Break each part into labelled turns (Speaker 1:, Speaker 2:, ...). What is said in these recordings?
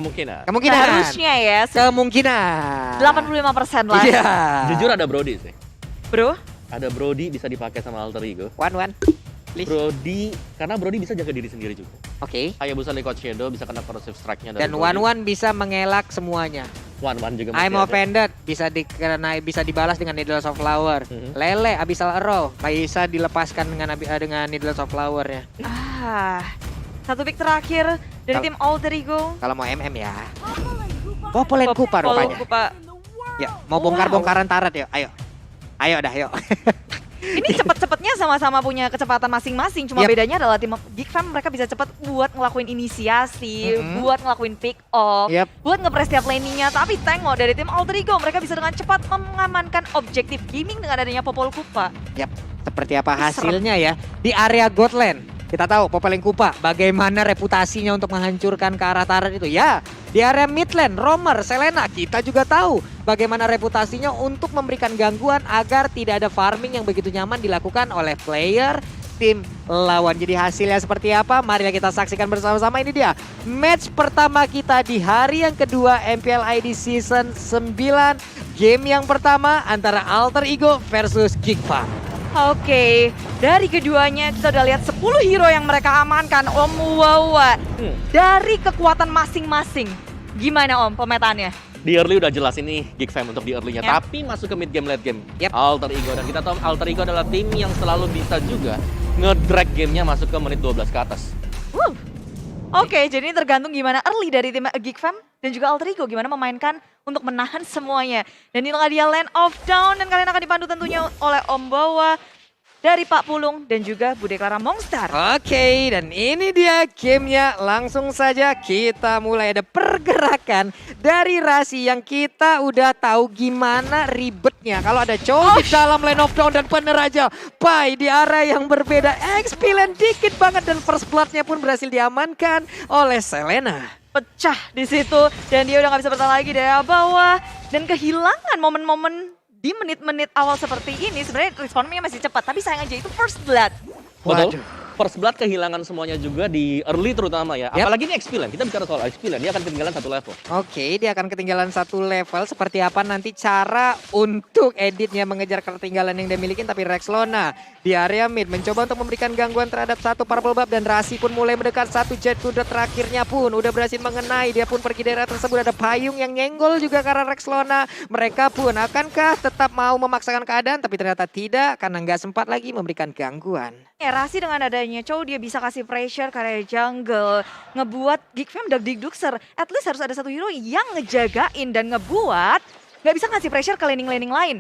Speaker 1: Kemungkinan.
Speaker 2: Kemungkinan.
Speaker 3: Harusnya ya.
Speaker 2: Kemungkinan.
Speaker 3: 85% lah.
Speaker 2: Iya.
Speaker 1: Jujur ada Brody sih.
Speaker 3: Bro,
Speaker 1: Ada Brody bisa dipakai sama alter ego.
Speaker 2: One. Please.
Speaker 1: Brody, karena Brody bisa jaga diri sendiri juga.
Speaker 2: Oke.
Speaker 1: Hayabusa Liquid Shadow bisa kena corrosive strike-nya dari
Speaker 2: Dan
Speaker 1: Brody.
Speaker 2: One bisa mengelak semuanya.
Speaker 1: One juga
Speaker 2: I'm
Speaker 1: masih ada.
Speaker 2: offended bisa dibalas dengan Needles of Flower. Lele Abyssal Arrow bisa dilepaskan dengan Needles of Flower-nya.
Speaker 3: Satu pick terakhir dari tim Alter Ego.
Speaker 2: Kalau mau MM ya. Popolen Kupa rupanya.
Speaker 3: Kupa.
Speaker 2: Ya, mau bongkar-bongkaran Turret yuk. Ayo. Ayo dah, yuk.
Speaker 3: Ini cepet-cepetnya sama-sama punya kecepatan masing-masing. Cuma bedanya adalah tim Geek Fam mereka bisa cepet buat ngelakuin inisiasi, buat ngelakuin pick off, buat nge-press tiap laning-nya. Tapi tengok dari tim Alter Ego mereka bisa dengan cepat mengamankan objektif gaming dengan adanya Popol Kupa.
Speaker 2: Seperti apa hasilnya ya di area Godland. Kita tahu Popoleng Kupa bagaimana reputasinya untuk menghancurkan ke arah turret itu. Ya, di area midland, Romer, Selena kita juga tahu bagaimana reputasinya untuk memberikan gangguan agar tidak ada farming yang begitu nyaman dilakukan oleh player tim lawan. Jadi hasilnya seperti apa? Mari kita saksikan bersama-sama. Ini dia match pertama kita di hari yang kedua MPL ID Season 9. Game yang pertama antara Alter Ego versus Geek Fam.
Speaker 3: Oke, dari keduanya kita udah lihat 10 hero yang mereka amankan, Om. Dari kekuatan masing-masing. Gimana Om pemetaannya?
Speaker 1: Di early udah jelas ini Geek Fam untuk di early-nya. Tapi masuk ke mid game, late game. Alter Ego. Dan kita tahu Alter Ego adalah tim yang selalu bisa juga nge-drag gamenya masuk ke menit 12 ke atas.
Speaker 3: Oke, jadi ini tergantung gimana early dari tim Geek Fam dan juga Alter Ego gimana memainkan untuk menahan semuanya. Dan inilah dia Land of Dawn dan kalian akan dipandu tentunya oleh Om Bawa dari Pak Pulung dan juga Bude Clara Monster.
Speaker 2: Oke, dan ini dia gamenya. Langsung saja kita mulai. Ada pergerakan dari Rasi yang kita udah tahu gimana ribetnya. Kalau ada Chow di dalam Land of Dawn dan peneraja Pai di area yang berbeda. Experience dikit banget dan first blood-nya pun berhasil diamankan oleh Selena.
Speaker 3: Pecah di situ dan dia udah nggak bisa bertahan lagi dari bawah dan kehilangan momen-momen di menit-menit awal seperti ini. Sebenarnya responnya masih cepat tapi sayang aja itu first blood.
Speaker 1: Betul. First blood kehilangan semuanya juga di early terutama ya. Apalagi ini Experience, kita bicara soal Experience, dia akan ketinggalan satu level.
Speaker 2: Oke, dia akan ketinggalan satu level. Seperti apa nanti cara untuk editnya mengejar ketinggalan yang dia miliki. Tapi Rexlona di area mid mencoba untuk memberikan gangguan terhadap satu Purple Buff. Dan Rasi pun mulai mendekat satu Jet Kuda terakhirnya pun udah berhasil mengenai. Dia pun pergi daerah tersebut. Ada Payung yang nyenggol juga karena Rexlona. Mereka pun akankah tetap mau memaksakan keadaan? Tapi ternyata tidak karena nggak sempat lagi memberikan gangguan.
Speaker 3: Ya, Rasi dengan adanya Chow dia bisa kasih pressure ke area jungle, ngebuat Geek Fam dagdikdukser. At least harus ada satu hero yang ngejagain dan ngebuat nggak bisa ngasih pressure ke laning-laning lain.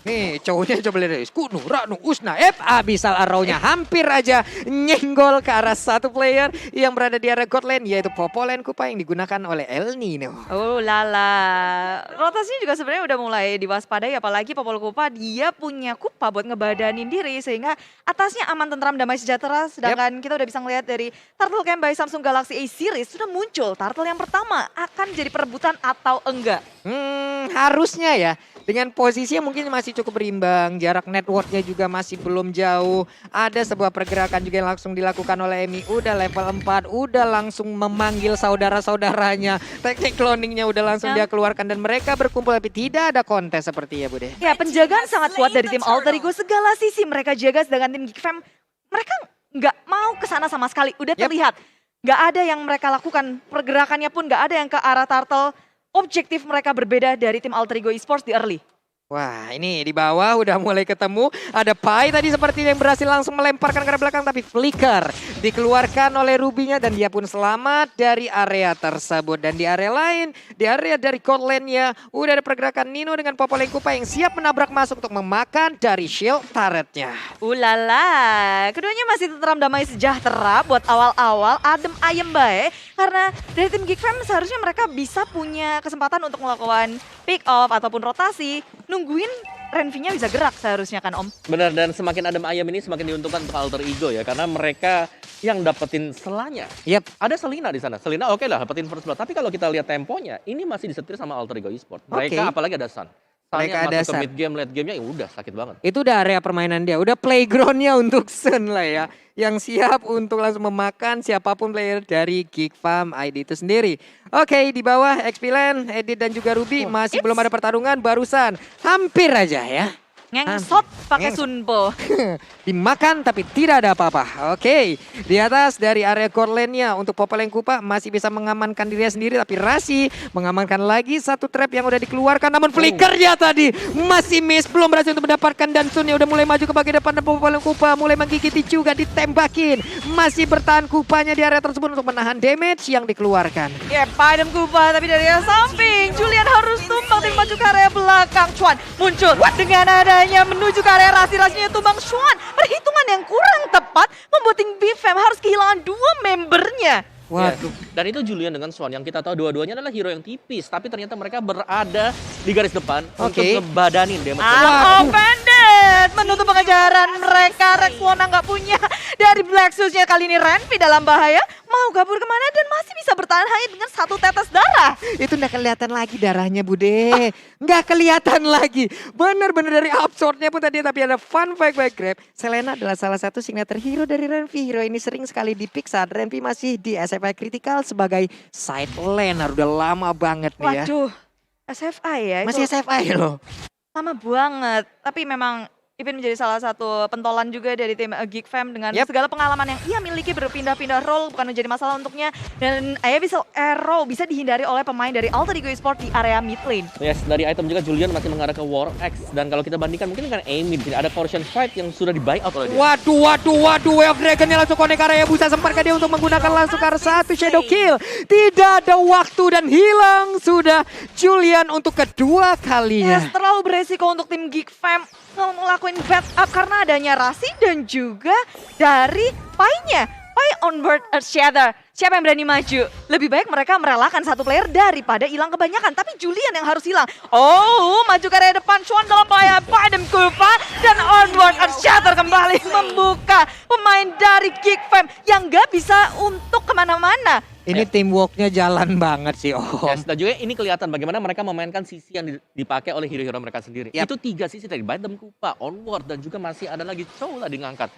Speaker 2: Nih cowoknya coba lihat. Kuno, Ranu, Usna, Abyssal Arrow-nya hampir aja nyenggol ke arah satu player yang berada di area Godland, yaitu Popolen Kupa yang digunakan oleh El Nino.
Speaker 3: Oh lala, rotasinya juga sebenarnya udah mulai diwaspadai, apalagi Popol Kupa dia punya Kupa buat ngebadanin diri sehingga atasnya aman, tentram, damai, sejahtera. Sedangkan kita udah bisa ngeliat dari Turtle Camp by Samsung Galaxy A Series sudah muncul turtle yang pertama. Akan jadi perebutan atau enggak?
Speaker 2: Harusnya ya. Dengan posisinya mungkin masih cukup berimbang, jarak networknya juga masih belum jauh. Ada sebuah pergerakan juga yang langsung dilakukan oleh Emi. Udah level 4, udah langsung memanggil saudara-saudaranya. Teknik cloningnya udah langsung dia keluarkan dan mereka berkumpul. Tapi tidak ada kontes seperti ya Bude.
Speaker 3: Ya, penjagaan sangat kuat dari tim Alter Ego. Segala sisi mereka jaga, sedangkan tim Geek Fam mereka nggak mau ke sana sama sekali. Udah terlihat, nggak ada yang mereka lakukan. Pergerakannya pun nggak ada yang ke arah turtle. Objektif mereka berbeda dari tim Alter Ego Esports di early.
Speaker 2: Wah, ini di bawah udah mulai ketemu. Ada Pai tadi seperti yang berhasil langsung melemparkan ke arah belakang. Tapi flicker dikeluarkan oleh Rubinya dan dia pun selamat dari area tersebut. Dan di area lain, di area dari Godland-nya udah ada pergerakan Nino dengan Popoleng Kupa yang siap menabrak masuk untuk memakan dari shield turret-nya.
Speaker 3: Ulala, keduanya masih tentram, damai, sejahtera buat awal-awal, adem ayem bae. Karena dari tim Geek Fam seharusnya mereka bisa punya kesempatan untuk melakukan pick off ataupun rotasi. Nungguin Renvi-nya bisa gerak seharusnya kan Om?
Speaker 1: Benar, dan semakin adem ayam ini semakin diuntungkan untuk Alter Ego ya. Karena mereka yang dapetin selanya. Ada Selena di sana. Selena oke lah dapetin first blood. Tapi kalau kita lihat temponya, ini masih disetir sama Alter Ego Esports. Mereka apalagi ada Sun.
Speaker 2: Mereka
Speaker 1: Soalnya masuk
Speaker 2: dasar.
Speaker 1: ke mid game, late gamenya ya udah sakit banget.
Speaker 2: Itu udah area permainan dia, udah playgroundnya untuk Sun lah ya. Yang siap untuk langsung memakan siapapun player dari Geek Farm ID itu sendiri. Oke, di bawah XP-Land, Edit dan juga Ruby masih belum ada pertarungan barusan. Hampir aja ya.
Speaker 3: Ngengsot pakai
Speaker 2: Ngengsot.
Speaker 3: Sunpo.
Speaker 2: Dimakan tapi tidak ada apa-apa. Oke, di atas dari area core lane-nya untuk Popeleng Kupa masih bisa mengamankan dirinya sendiri. Tapi Rasi mengamankan lagi satu trap yang udah dikeluarkan. Namun flickernya tadi masih miss. Belum berhasil untuk mendapatkan dan Sun yang udah mulai maju ke bagian depan. Dan Popeleng Kupa mulai menggigiti juga ditembakin. Masih bertahan Kupanya di area tersebut untuk menahan damage yang dikeluarkan.
Speaker 3: Ya, padam Kupa tapi dari yang samping. Julian harus tumbang dan maju ke area belakang. Chuan muncul dengan adanya menuju ke area Rasi-Rasinya tumbang Chuan. Perhitungan yang kurang tepat membuat tim BFM harus kehilangan 2 membernya.
Speaker 2: Waduh.
Speaker 1: Ya, dan itu Julian dengan Swan yang kita tahu dua-duanya adalah hero yang tipis. Tapi ternyata mereka berada di garis depan untuk ngebadanin damage.
Speaker 3: Bandit menutup pengejaran mereka. Rexona nggak punya dari Black Shoes-nya kali ini. Renvi dalam bahaya. Mau kabur kemana dan masih bisa bertahan hanya dengan 1 tetes darah.
Speaker 2: Itu nggak kelihatan lagi darahnya Bude. Nggak kelihatan lagi. Bener-bener dari absurdnya pun tadi. Tapi ada fun fact by Grab. Selena adalah salah satu signature hero dari Renvi. Hero ini sering sekali di-pick saat Renvi masih di SFI Critical sebagai side laner. Udah lama banget nih ya.
Speaker 3: Waduh, SFI ya.
Speaker 2: Masih
Speaker 3: itu
Speaker 2: SFI loh.
Speaker 3: lama banget. Tapi memang Ipin menjadi salah satu pentolan juga dari tim Geek Fam dengan segala pengalaman yang ia miliki berpindah-pindah role bukan menjadi masalah untuknya. Dan Abyssal Arrow bisa dihindari oleh pemain dari Alter Ego Esports di area mid lane.
Speaker 1: Yes, dari item juga Julian masih mengarah ke War X. Dan kalau kita bandingkan mungkin kan Amy di sini ada portion fight yang sudah di buy out oleh dia.
Speaker 2: Waduh. Wave Dragon-nya langsung connect area Busa. Sempat dia untuk menggunakan langsung ke arah 1 Shadow Kill. Tidak ada waktu dan hilang sudah Julian untuk kedua kalinya.
Speaker 3: Yes, terlalu beresiko untuk tim Geek Fam ngelakuin backup karena adanya Rasi dan juga dari Pai-nya. Pai onboard Earthshatter. Siapa yang berani maju? Lebih baik mereka merelakan satu player daripada hilang kebanyakan. Tapi Julian yang harus hilang. Oh, maju ke area depan. Chuan dalam bahaya. Padam Kupa dan onboard Earthshatter kembali membuka pemain dari Geek Fam yang gak bisa untuk kemana-mana.
Speaker 2: Ini teamworknya jalan banget sih Om.
Speaker 1: Yes, dan juga ini kelihatan bagaimana mereka memainkan sisi yang dipakai oleh hero-hero mereka sendiri. Itu 3 sisi tadi, Badam Kupa, Onward, dan juga masih ada lagi Chow lah ngangkat.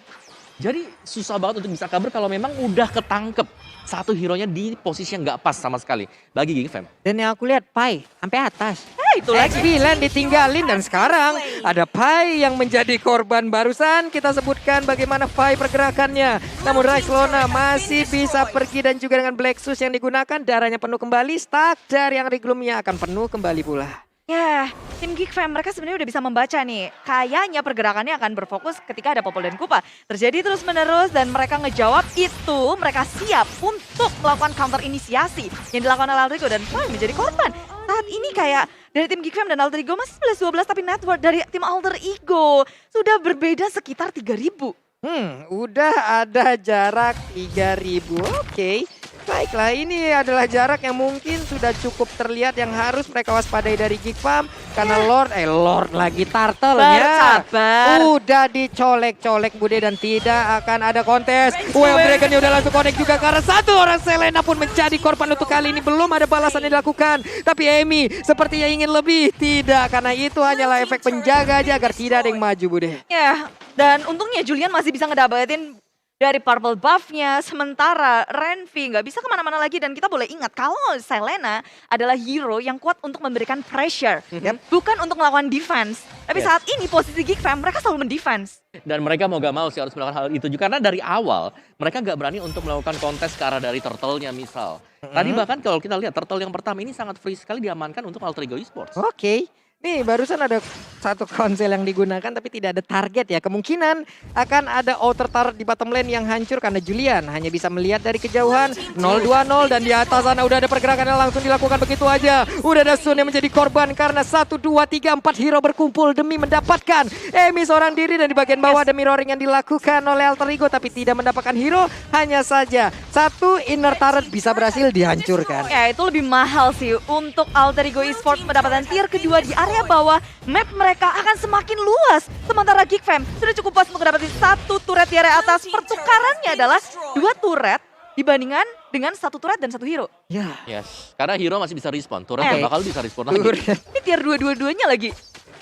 Speaker 1: Jadi susah banget untuk bisa kabur kalau memang udah ketangkep satu hero-nya di posisi yang nggak pas sama sekali bagi Geek Fam.
Speaker 2: Dan yang aku lihat Pai sampai atas.
Speaker 3: Itu lagi.
Speaker 2: XP-Land ditinggalin dan sekarang ada Pai yang menjadi korban barusan. Kita sebutkan bagaimana Pai pergerakannya. Namun Rexona masih bisa pergi dan juga dengan Black Shoes yang digunakan darahnya penuh kembali. Starter yang Reglumnya akan penuh kembali pula.
Speaker 3: Ya, tim Geek Fam mereka sebenarnya udah bisa membaca nih. Kayaknya pergerakannya akan berfokus ketika ada Popol dan Kupa. Terjadi terus-menerus dan mereka ngejawab itu. Mereka siap untuk melakukan counter inisiasi yang dilakukan oleh Alter Ego dan Pai menjadi korban. Saat ini kayak dari tim Geek Fam dan Alter Ego masih 11-12 tapi network dari tim Alter Ego sudah berbeda sekitar 3.000.
Speaker 2: Udah ada jarak 3.000. Oke. Baiklah, ini adalah jarak yang mungkin sudah cukup terlihat yang harus mereka waspadai dari Geek Farm. Karena Lord lagi turtle-nya.
Speaker 3: Bersabar.
Speaker 2: Udah dicolek-colek Bude dan tidak akan ada kontes. Wave Dragon-nya udah langsung connect juga karena satu orang Selena pun menjadi korban untuk kali ini. Belum ada balasan yang dilakukan. Tapi Amy sepertinya ingin lebih. Tidak, karena itu hanyalah efek penjaga aja agar tidak ada yang maju Bude.
Speaker 3: Ya, dan untungnya Julian masih bisa ngedapetin dari purple buff-nya, sementara Renvi nggak bisa kemana-mana lagi. Dan kita boleh ingat kalau Selena adalah hero yang kuat untuk memberikan pressure, bukan untuk melakukan defense. Tapi saat ini posisi Geek Fam mereka selalu mendefense.
Speaker 1: Dan mereka mau gak mau sih harus melakukan hal itu juga karena dari awal mereka gak berani untuk melakukan kontes ke arah dari turtle-nya misal. Tadi bahkan kalau kita lihat turtle yang pertama ini sangat free sekali diamankan untuk Alter Ego Esports.
Speaker 2: Oke. Nih barusan ada satu konsel yang digunakan tapi tidak ada target ya. Kemungkinan akan ada outer turret di bottom lane yang hancur karena Julian hanya bisa melihat dari kejauhan 0-2-0 dan di atas sana udah ada pergerakan yang langsung dilakukan begitu aja. Udah ada Sun yang menjadi korban karena 1, 2, 3, 4 hero berkumpul demi mendapatkan Amy seorang diri dan di bagian bawah ada mirroring yang dilakukan oleh Alter Ego tapi tidak mendapatkan hero. Hanya saja satu inner turret bisa berhasil dihancurkan.
Speaker 3: Ya itu lebih mahal sih untuk Alter Ego Esports mendapatkan tier kedua di area bawah. Map mereka akan semakin luas. Sementara Geek Fam sudah cukup puas untuk mendapatkan satu turret di area atas. Pertukarannya adalah 2 turret dibandingkan dengan 1 turret dan 1 hero.
Speaker 2: Ya.
Speaker 1: Yes, karena hero masih bisa respawn, turret gak bakal bisa respawn lagi.
Speaker 3: Ini tier 2 dua-duanya lagi.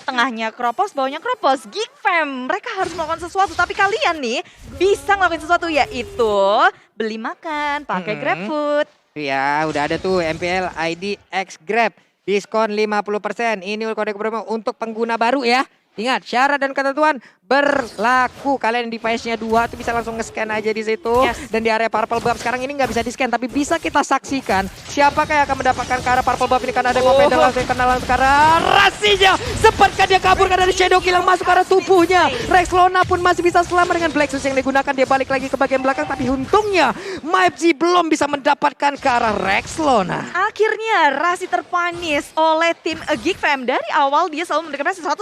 Speaker 3: tengahnya Kropos, bawahnya Kropos. Geek Fam, mereka harus melakukan sesuatu. Tapi kalian nih bisa ngelakuin sesuatu, yaitu beli makan pakai GrabFood.
Speaker 2: Ya, udah ada tuh MPL ID X Grab. Diskon 50%. Ini kode promo untuk pengguna baru ya. Ingat, syarat dan ketentuan berlaku. Kalian device-nya 2 tuh bisa langsung nge-scan aja di situ.
Speaker 3: Yes.
Speaker 2: Dan di area Purple Buff sekarang ini nggak bisa di-scan, tapi bisa kita saksikan siapakah yang akan mendapatkan ke arah Purple Buff ini, karena ada Mopeda langsung kenalan ke arah Rasinya. Sempatkah dia kaburkan dari Shadow Kill yang masuk ke arah tubuhnya. Rex Lona pun masih bisa selamat dengan Black Shoes yang digunakan. Dia balik lagi ke bagian belakang, tapi untungnya MyFG belum bisa mendapatkan ke arah Rex Lona.
Speaker 3: Akhirnya Rasi terpanis oleh tim Geek Fam. Dari awal dia selalu memberikan 100%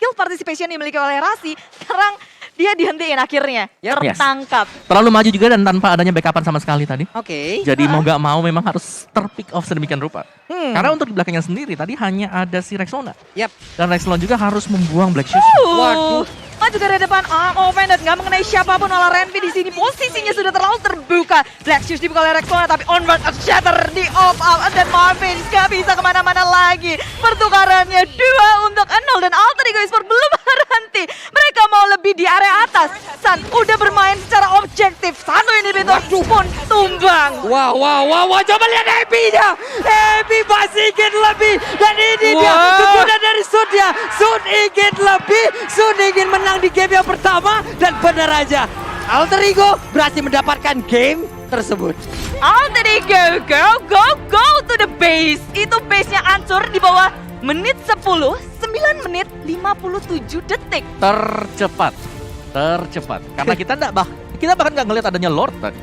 Speaker 3: kill participation yang dimiliki oleh Rasi. Sekarang dia dihentiin akhirnya.
Speaker 1: Yes.
Speaker 3: Tertangkap.
Speaker 1: Terlalu maju juga dan tanpa adanya backupan sama sekali tadi.
Speaker 2: Oke.
Speaker 1: Jadi mau gak mau memang harus terpick off sedemikian rupa. Karena untuk di belakangnya sendiri tadi hanya ada si Rexona.
Speaker 2: Yap.
Speaker 1: Dan Rexona juga harus membuang Black Shoes.
Speaker 2: Waduh.
Speaker 3: Maju dari depan, arm offended, nggak mengenai siapapun oleh Renvi di sini. Posisinya sudah terlalu terbuka. Black Shoes dibuka oleh Rexona, tapi onward of shatter di off out. Dan Marvin nggak bisa kemana-mana lagi. Pertukarannya 2 untuk 0 dan Alter Ego Esport belum berhenti. Mereka mau lebih di area atas. San udah bermain secara objektif. Satu inhibitor pun tumbang.
Speaker 2: Wow, coba lihat Ebi-nya. Ebi masih ingin lebih. Dan ini dia, kegunaan dari Sun-nya. Sun ingin lebih, Sun ingin menang di game yang pertama. Dan benar aja, Alter Ego berhasil mendapatkan game tersebut.
Speaker 3: Alter Ego, go to the base. Itu base-nya hancur di bawah menit 10, 9 menit 57 detik.
Speaker 1: Tercepat. Karena kita bahkan nggak ngelihat adanya Lord tadi.